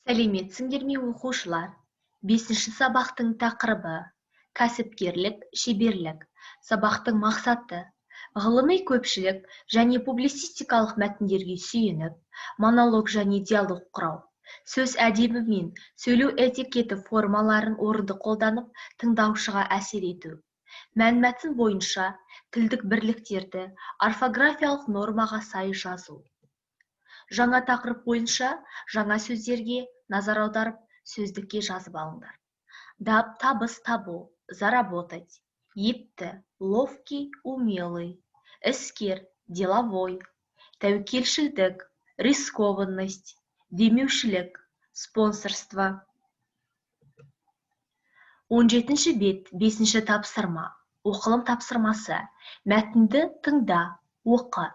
Сәлеметсіңдер ме оқушылар? 5-ші сабақтың тақырыбы кәсіпкерлік, шеберлік. Сабақтың мақсаты ғылыми көпшілік және публицистикалық мәтіндерге сүйеніп, монолог және диалог құрау. Сөз әдебі мен сөйлеу этикеті формаларын орынды қолданып, тыңдаушыға әсер ету. Мәнмәтін бойынша тілдік бірліктерді орфографиялық нормаға сай жазу. Жаңа тақырып бойынша жаңа сөздерге назар аударып, сөздікке жазып алыңдар. Табыс табу, заработать, епті, ловкий, умелый, іскер, деловой, тәуекелшілдік, рискованность, демеушілік, спонсорство. 17-ші бет, 5-ші тапсырма. Оқылым тапсырмасы. Мәтінді тыңда, оқы.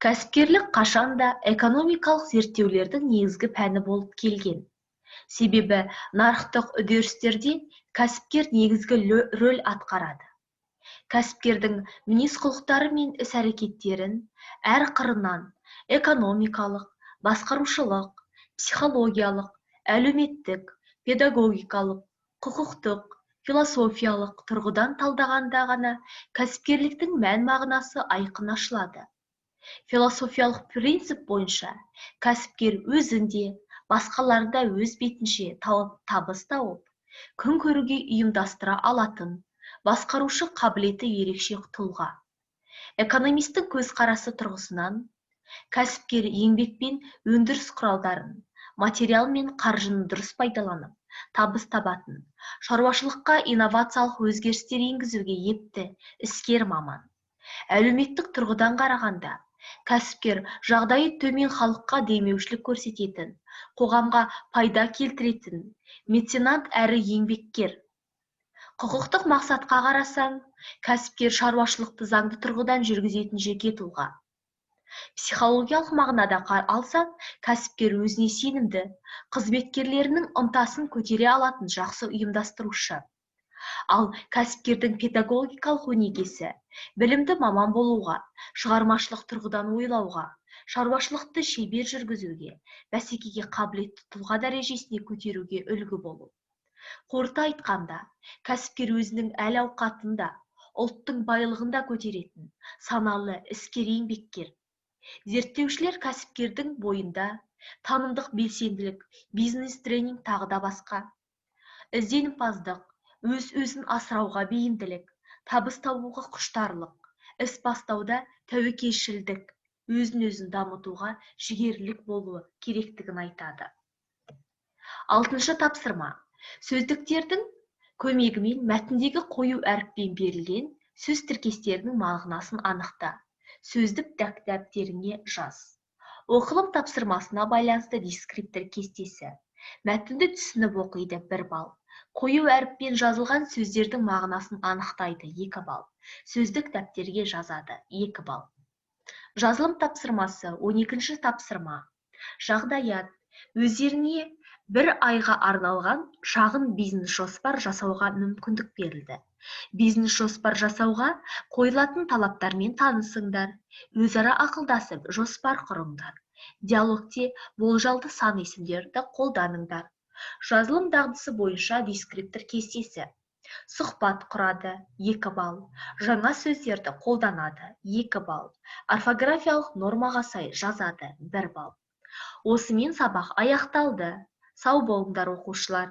Кәсіпкерлік қашанда экономикалық зерттеулердің негізгі пәні болып келген. Себебі нарықтық үдерістерде кәсіпкер негізгі рөл атқарады. Кәсіпкердің мінез-құлықтары мен іс-әрекеттерін әр қырынан экономикалық, басқарушылық, психологиялық, әлеуметтік, педагогикалық, құқықтық, философиялық тұрғыдан талдағанда ғана кәсіпкерліктің мән-мағынасы айқын ашылады. Философиялық принцип бойынша кәсіпкер өзінде, басқаларда өз бетінше табыс тауып, күн көруге ұйымдастыра алатын, басқарушы қабілеті ерекше тұлға. Экономистің көзқарасы тұрғысынан, кәсіпкер еңбекпен өндіріс құралдарын, материал мен қаржыны дұрыс пайдаланып, табыс табатын, шаруашылыққа инновациялық өзгерістер енгізуге епті, іскер маман. Әлеуметтік тұрғыдан қарағанда, кәсіпкер жағдайы төмен халыққа демеушілік көрсететін, қоғамға пайда келтіретін, меценат әрі еңбеккер. Құқықтық мақсатқа қарасаң, кәсіпкер шаруашылықты заңды тұрғыдан жүргізетін жеке тұлға. Психологиялық мағынада алсаң, кәсіпкер өзіне сенімді, қызметкерлерінің ынтасын көтере алатын жақсы ұйымдастырушы. Ал кәсіпкердің педагогикалық өнегесі білімді маман болуға, шығармашылық тұрғыдан ойлауға, шаруашылықты шебер жүргізуге, бәсекеге қабілетті тұлға дәрежесіне көтеруге үлгі болу. Қорыта айтқанда, кәсіпкер өзінің әл-ауқатында, ұлттың байлығында көтеретін, саналы іскер еңбеккер. Зерттеушілер кәсіпкердің бойында танымдық белсенділік, бизнес-тренинг тағы да басқа. Ізденімпаздық, өз-өзін асырауға бейімділік, табыс табуға құштарлық, іс бастауда тәуекелшілдік, өзін-өзін дамытуға жігерлік болуы керектігін айтады. 6-шы тапсырма. Сөздіктердің көмегімен мәтіндегі қою әріппен берілген сөз тіркестерінің мағынасын анықта. Сөздік дәптеріңе жаз. Оқылым тапсырмасына байланысты дескриптор кестесі. Мәтінді түсініп оқиды 1 балл. Қою әріппен жазылған сөздердің мағынасын анықтайды 2 балл. Сөздік дәптерге жазады 2 балл. Жазылым тапсырмасы 12-ші тапсырма. Жағдаят. Өздеріне 1 айға арналған шағын бизнес жоспар жасауға мүмкіндік берілді. Бизнес жоспар жасауға қойылатын талаптармен танысыңдар. Өзара ақылдасып жоспар құрыңдар. Диалогте болжалды сан есімдерді қолданыңдар. Жазылым дағдысы бойынша дескриптор кестесі. Сұхбат құрады 2 балл. Жаңа сөздерді қолданады 2 балл. Орфографиялық нормаға сай жазады 1 балл. Осымен сабақ аяқталды. Сау болыңдар оқушылар.